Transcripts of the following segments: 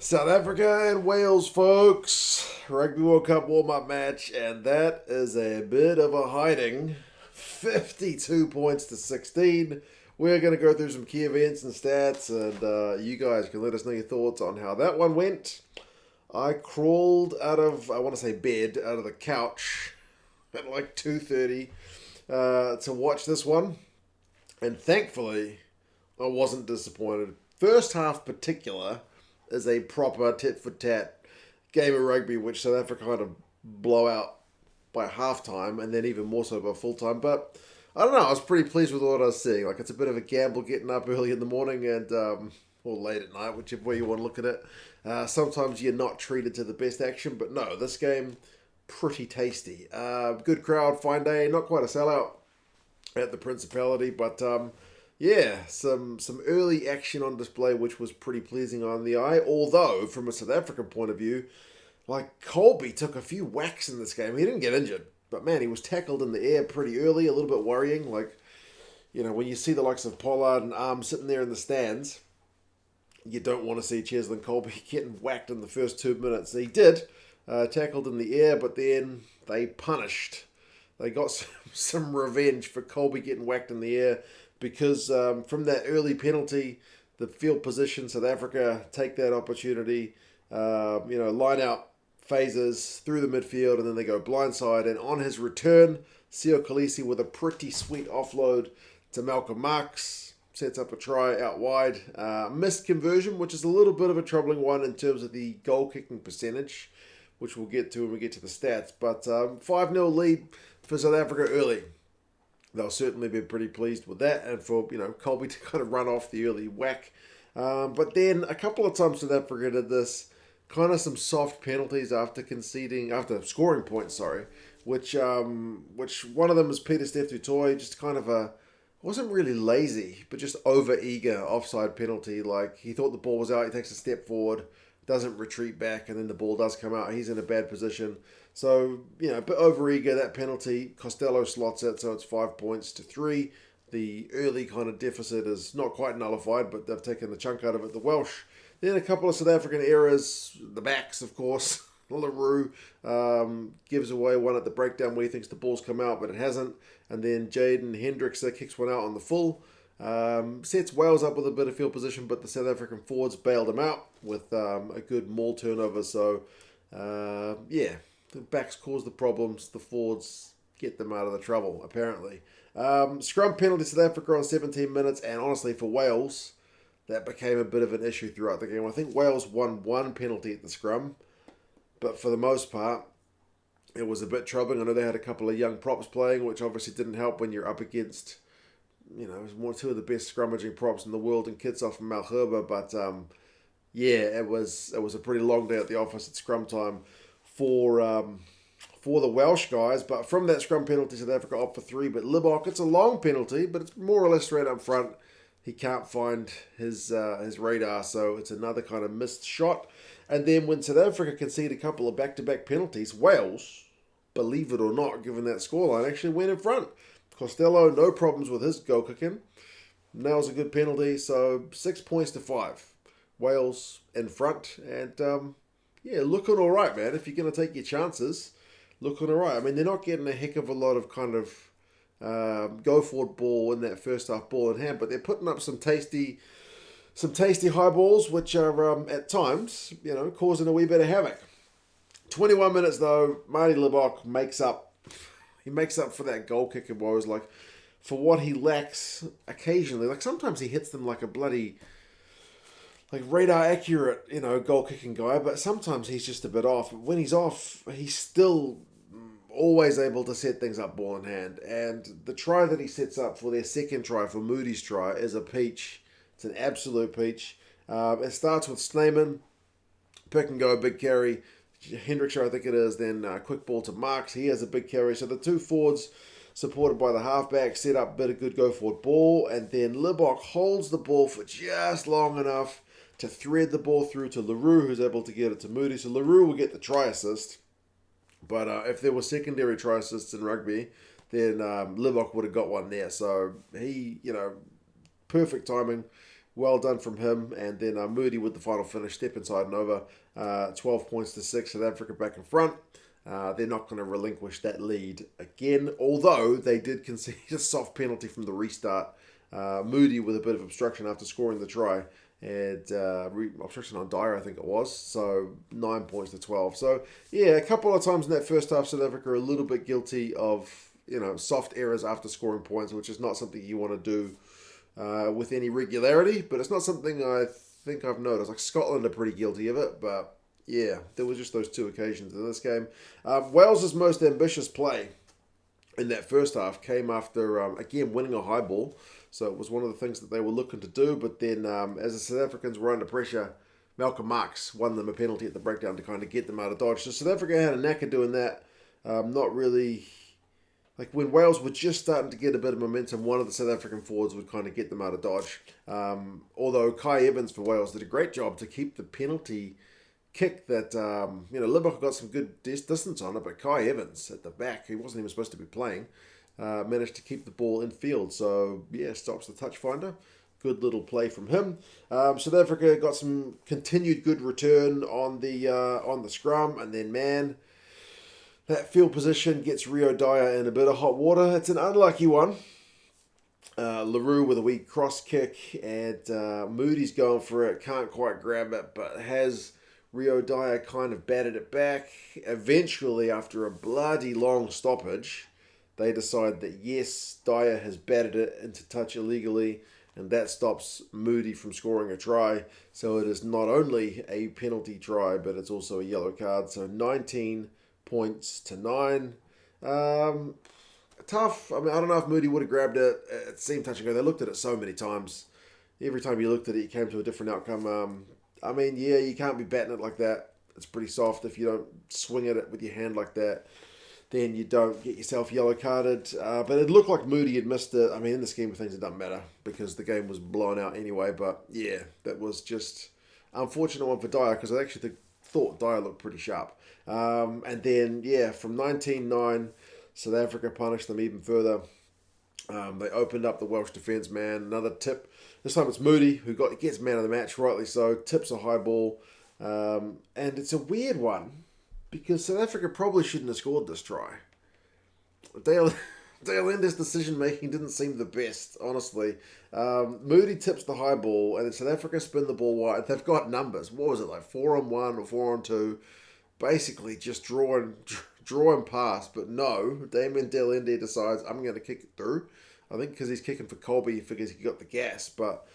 South Africa and Wales, folks. Rugby World Cup warm-up match, and that is a bit of a hiding. 52 points to 16. We're going to go through some key events and stats, and you guys can let us know your thoughts on how that one went. I crawled out of, I want to say bed, out of the couch at like 2:30 to watch this one. And thankfully, I wasn't disappointed. First half particular is a proper tit-for-tat game of rugby, which South Africa kind of blow out by half-time, and then even more so by full-time. But I don't know, I was pretty pleased with what I was seeing. Like, it's a bit of a gamble getting up early in the morning and or late at night, whichever way you want to look at it. Sometimes you're not treated to the best action, but no, this game, pretty tasty. Good crowd, fine day, not quite a sellout at the Principality, but yeah, some early action on display, which was pretty pleasing on the eye. Although, from a South African point of view, like Kolbe took a few whacks in this game. He didn't get injured, but man, he was tackled in the air pretty early, a little bit worrying. Like, you know, when you see the likes of Pollard and Arm sitting there in the stands, you don't want to see Cheslin Kolbe getting whacked in the first 2 minutes. He did, tackled in the air, but then they punished. They got some revenge for Kolbe getting whacked in the air because from that early penalty, the field position, South Africa take that opportunity, line out phases through the midfield, and then they go blindside. And on his return, Sio Kolisi with a pretty sweet offload to Malcolm Marx, sets up a try out wide. Missed conversion, which is a little bit of a troubling one in terms of the goal-kicking percentage, which we'll get to when we get to the stats. But 5-0 lead for South Africa early. They'll certainly be pretty pleased with that, and for Kolbe to kind of run off the early whack. But then a couple of times South Africa did this, kind of some soft penalties after scoring points, which one of them was Pieter-Steph Tutoy, just kind of wasn't really lazy, but just over-eager offside penalty. Like, he thought the ball was out, he takes a step forward, doesn't retreat back, and then the ball does come out. He's in a bad position. So, a bit over-eager, that penalty. Costello slots it, so it's 5 points to 3. The early kind of deficit is not quite nullified, but they've taken a chunk out of it, the Welsh. Then a couple of South African errors, the backs, of course. Roux gives away one at the breakdown where he thinks the ball's come out, but it hasn't. And then Jaden Hendricks kicks one out on the full. Sets Wales up with a bit of field position, but the South African forwards bailed him out with a good maul turnover. So, the backs cause the problems. The forwards get them out of the trouble, apparently. Scrum penalty South Africa on 17 minutes, and honestly, for Wales, that became a bit of an issue throughout the game. I think Wales won one penalty at the scrum, but for the most part, it was a bit troubling. I know they had a couple of young props playing, which obviously didn't help when you're up against, two of the best scrummaging props in the world in Kitsoff and Malherbe. But it was a pretty long day at the office at scrum time for the Welsh guys. But from that scrum penalty, South Africa opt for 3. But Libok, it's a long penalty, but it's more or less straight up front. He can't find his radar, so it's another kind of missed shot. And then when South Africa conceded a couple of back-to-back penalties, Wales, believe it or not, given that scoreline, actually went in front. Costello, no problems with his goal kicking. Nails a good penalty, so 6 points to 5. Wales in front, and looking all right, man. If you're going to take your chances, looking all right. I mean, they're not getting a heck of a lot of kind of go forward ball in that first half ball in hand, but they're putting up some tasty high balls, which are at times, causing a wee bit of havoc. 21 minutes though, Marty Libok makes up for that goal kicking woes, like for what he lacks occasionally. Like sometimes he hits them like a bloody radar accurate, goal kicking guy, but sometimes he's just a bit off. But when he's off, he's still always able to set things up ball in hand. And the try that he sets up for their second try, for Moodie's try, is a peach. It's an absolute peach. It starts with Snyman, pick and go, big carry. Hendricks, I think it is, then quick ball to Marks. He has a big carry. So the two forwards, supported by the halfback, set up a bit of good go forward ball. And then Libok holds the ball for just long enough to thread the ball through to Roux, who's able to get it to Moodie. So Roux will get the try assist. But if there were secondary try assists in rugby, then Libok would have got one there. So he, perfect timing well done from him. And then Moodie with the final finish, step inside and over, 12 points to 6, South Africa back in front. They're not going to relinquish that lead again, although they did concede a soft penalty from the restart. Moodie with a bit of obstruction after scoring the try, and obstruction on Dyer, I think it was, so 9 points to 12. So yeah, a couple of times in that first half, South Africa are a little bit guilty of soft errors after scoring points, which is not something you want to do with any regularity, but it's not something I think I've noticed. Like Scotland are pretty guilty of it, but yeah, there was just those two occasions in this game. Wales' most ambitious play in that first half came after, again, winning a high ball. So it was one of the things that they were looking to do. But then as the South Africans were under pressure, Malcolm Marx won them a penalty at the breakdown to kind of get them out of dodge. So South Africa had a knack of doing that. Not really... Like when Wales were just starting to get a bit of momentum, one of the South African forwards would kind of get them out of dodge. Although Kai Evans for Wales did a great job to keep the penalty kick that, Limburg got some good distance on it, but Kai Evans at the back, he wasn't even supposed to be playing, managed to keep the ball in field. So, yeah, stops the touch finder. Good little play from him. South Africa got some continued good return on the scrum, and then, man, that field position gets Dyer in a bit of hot water. It's an unlucky one. Roux with a wee cross kick, and Moodie's going for it, can't quite grab it, but has Dyer kind of batted it back. Eventually, after a bloody long stoppage, they decide that yes, Dyer has batted it into touch illegally, and that stops Moodie from scoring a try. So it is not only a penalty try, but it's also a yellow card. So 19 points to 9. Tough. I mean, I don't know if Moodie would have grabbed it. It seemed touch and go. They looked at it so many times. Every time you looked at it, you came to a different outcome. I mean, yeah, you can't be batting it like that. It's pretty soft. If you don't swing at it with your hand like that, then you don't get yourself yellow carded. But it looked like Moodie had missed it. I mean, in the scheme of things, it doesn't matter because the game was blown out anyway. But yeah, that was just unfortunate one for Dyer because I actually thought Dyer looked pretty sharp. And then, yeah, from 19-9, South Africa punished them even further. They opened up the Welsh defence, man. Another tip. This time it's Moodie who gets man of the match, rightly so. Tips a high ball. And it's a weird one because South Africa probably shouldn't have scored this try. Allende's decision-making didn't seem the best, honestly. Moodie tips the high ball, and then South Africa spin the ball wide. They've got numbers. What was it, like 4-on-1 or 4-on-2? Basically just draw and pass, but no. Damian Allende decides, I'm going to kick it through. I think because he's kicking for Kolbe, he figures he got the gas. But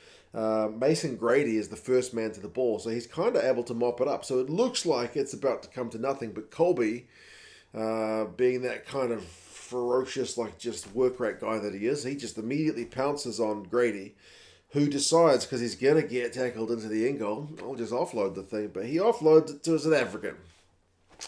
Mason Grady is the first man to the ball, so he's kind of able to mop it up. So it looks like it's about to come to nothing. But Kolbe, being that kind of ferocious, like just work rate guy that he is, he just immediately pounces on Grady, who decides, because he's going to get tackled into the end goal, I'll just offload the thing. But he offloads it to a South African.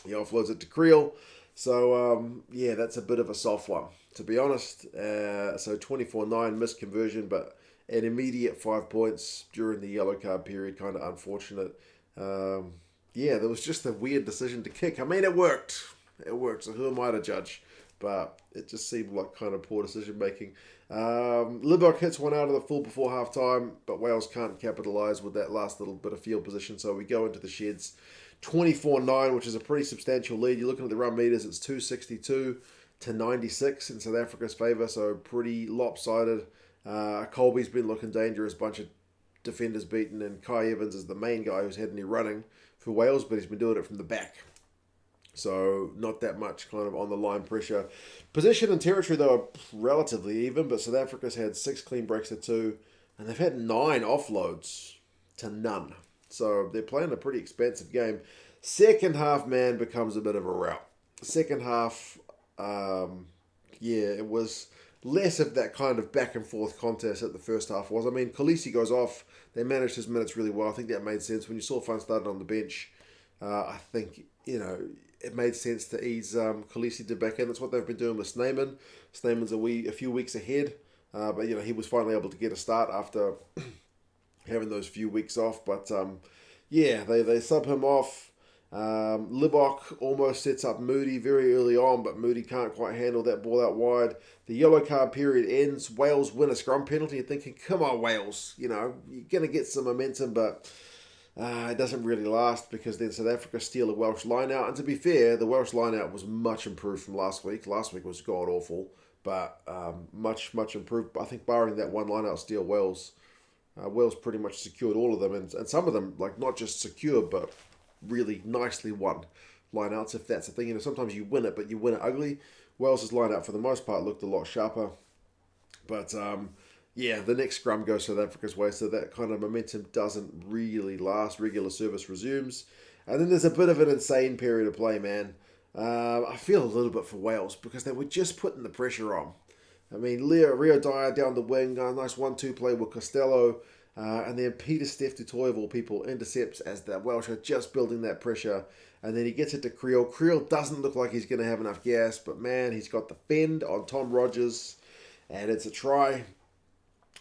He offloads it to Kriel. So, yeah, that's a bit of a soft one, to be honest. So 24-9, missed conversion, but an immediate 5 points during the yellow card period, kind of unfortunate. Yeah, there was just a weird decision to kick. I mean, it worked. It worked, so who am I to judge? But it just seemed like kind of poor decision-making. Limburg hits one out of the full before half-time, but Wales can't capitalise with that last little bit of field position, so we go into the sheds. 24-9, which is a pretty substantial lead. You're looking at the run meters, it's 262 to 96 in South Africa's favour, so pretty lopsided. Kolbe's been looking dangerous, bunch of defenders beaten, and Kai Evans is the main guy who's had any running for Wales, but he's been doing it from the back. So not that much kind of on the line pressure. Position and territory, though, are relatively even, but South Africa's had 6 clean breaks to 2, and they've had 9 offloads to none. So they're playing a pretty expensive game. Second half, man, becomes a bit of a rout. Second half, it was less of that kind of back and forth contest that the first half was. I mean, Kolisi goes off. They managed his minutes really well. I think that made sense. When you saw Fun started on the bench, I think, it made sense to ease Kolisi to back in. That's what they've been doing with Snyman. Snyman's a few weeks ahead. But, he was finally able to get a start after having those few weeks off. But, they sub him off. Libok almost sets up Moodie very early on, but Moodie can't quite handle that ball out wide. The yellow card period ends. Wales win a scrum penalty. You're thinking, come on, Wales. You know, you're going to get some momentum, but it doesn't really last because then South Africa steal a Welsh line-out. And to be fair, the Welsh line-out was much improved from last week. Last week was god-awful, but much improved. I think barring that one line-out steal, Wales pretty much secured all of them. And some of them, like, not just secured, but really nicely won lineouts, if that's the thing. You know, sometimes you win it, but you win it ugly. Wales's lineout for the most part looked a lot sharper, but the next scrum goes South Africa's way, so that kind of momentum doesn't really last. Regular service resumes, and then there's a bit of an insane period of play, man. I feel a little bit for Wales because they were just putting the pressure on. I mean, Rio Dyer down the wing, a nice 1-2 play with Costello. And then Pieter-Steph du Toit, of all people, intercepts as the Welsh are just building that pressure. And then he gets it to Kriel. Kriel doesn't look like he's going to have enough gas, but man, he's got the fend on Tom Rogers, and it's a try.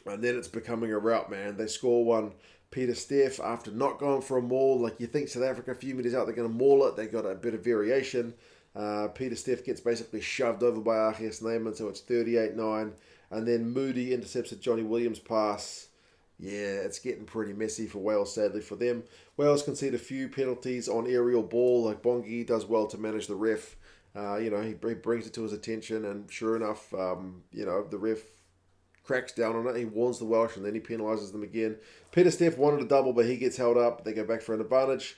And then it's becoming a rout, man. They score one. Pieter-Steph, after not going for a maul, like you think South Africa a few metres out, they're going to maul it. They got a bit of variation. Pieter-Steph gets basically shoved over by Allende, so it's 38-9. And then Moodie intercepts a Johnny Williams pass. Yeah, it's getting pretty messy for Wales, sadly for them. Wales concede a few penalties on aerial ball, like Bongi does well to manage the ref. He brings it to his attention, and sure enough, the ref cracks down on it. He warns the Welsh, and then he penalises them again. Pieter-Steph wanted a double, but he gets held up. They go back for an advantage.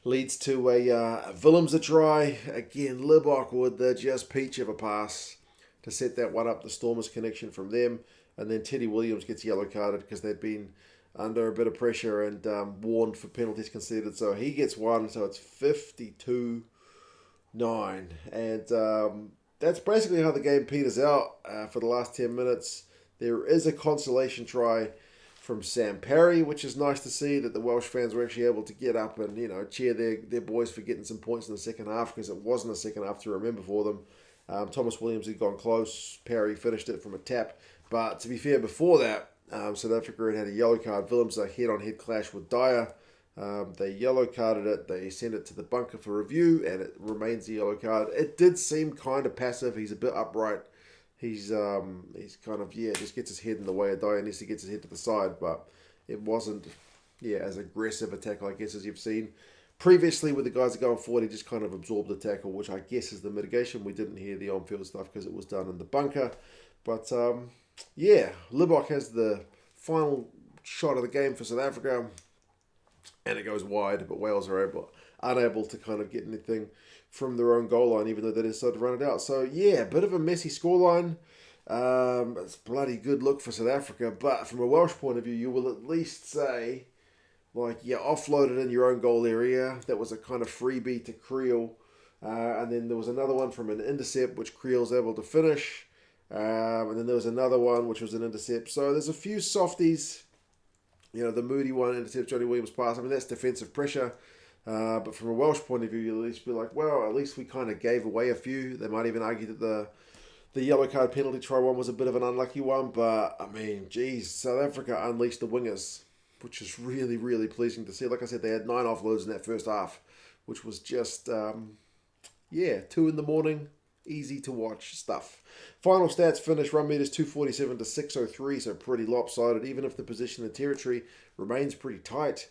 Leads to a Willems a try. Again, Libok with the just peach of a pass to set that one up. The Stormers connection from them. And then Teddy Williams gets yellow carded because they've been under a bit of pressure and warned for penalties conceded. So he gets one. So it's 52-9. And that's basically how the game peters out for the last 10 minutes. There is a consolation try from Sam Parry, which is nice to see that the Welsh fans were actually able to get up and, cheer their boys for getting some points in the second half, because it wasn't a second half to remember for them. Thomas Williams had gone close. Parry finished it from a tap. But to be fair, before that, South Africa had a yellow card. Willems a head-on-head clash with Dyer. They yellow carded it. They sent it to the bunker for review, and it remains a yellow card. It did seem kind of passive. He's a bit upright. He's kind of, just gets his head in the way of Dyer. Needs to get his head to the side, but it wasn't, as aggressive a tackle, I guess, as you've seen. Previously, with the guys that going forward, he just kind of absorbed the tackle, which I guess is the mitigation. We didn't hear the on-field stuff because it was done in the bunker. But, Libok has the final shot of the game for South Africa, and it goes wide, but Wales are unable to kind of get anything from their own goal line, even though they decided to run it out. So, a bit of a messy scoreline. It's a bloody good look for South Africa, but from a Welsh point of view, you will at least say, you offloaded in your own goal area. That was a kind of freebie to Kriel. And then there was another one from an intercept, which Kriel's able to finish. And then there was another one, which was an intercept. So there's a few softies. The Moodie one intercepts Johnny Williams' pass. I mean, that's defensive pressure. But from a Welsh point of view, you'll at least be like, well, at least we kind of gave away a few. They might even argue that the yellow card penalty try one was a bit of an unlucky one. But, I mean, geez, South Africa unleashed the wingers, which is really, really pleasing to see. Like I said, they had 9 offloads in that first half, which was just, 2 in the morning. Easy to watch stuff. Final stats finish run meters 247 to 603, so pretty lopsided, even if the position and territory remains pretty tight.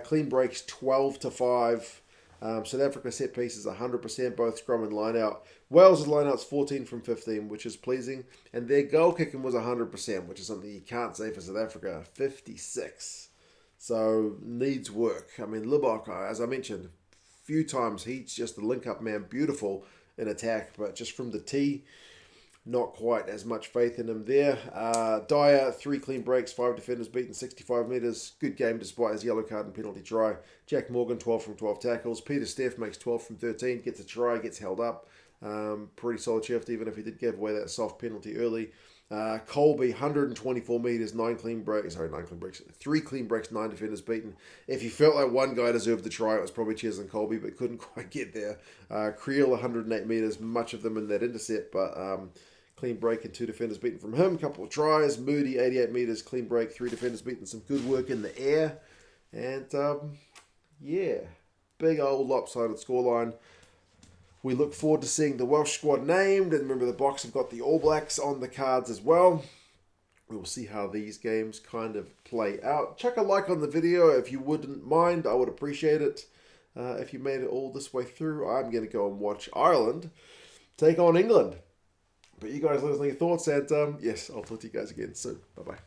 Clean breaks 12 to 5. South Africa set pieces 100%, both scrum and line out. Wales' line out's 14 from 15, which is pleasing. And their goal kicking was 100%, which is something you can't say for South Africa. 56. So, needs work. I mean, Libok, as I mentioned a few times, he's just a link-up man, beautiful in attack, but just from the tee, not quite as much faith in him there. Dyer, 3 clean breaks, 5 defenders beaten, 65 metres. Good game despite his yellow card and penalty try. Jack Morgan, 12 from 12 tackles. Pieter-Steph makes 12 from 13, gets a try, gets held up. Pretty solid shift, even if he did give away that soft penalty early. Kolbe, 124 metres, 3 clean breaks, 9 defenders beaten. If you felt like one guy deserved the try, it was probably Cheslin Kolbe, but couldn't quite get there. Kriel, 108 metres, much of them in that intercept, but clean break and 2 defenders beaten from him. Couple of tries. Moodie, 88 metres, clean break, 3 defenders beaten. Some good work in the air. And, big old lopsided scoreline. We look forward to seeing the Welsh squad named, and remember the Boks have got the All Blacks on the cards as well. We will see how these games kind of play out. Chuck a like on the video if you wouldn't mind. I would appreciate it. If you made it all this way through, I'm going to go and watch Ireland take on England. But you guys let us know your thoughts, and yes, I'll talk to you guys again soon. Bye-bye.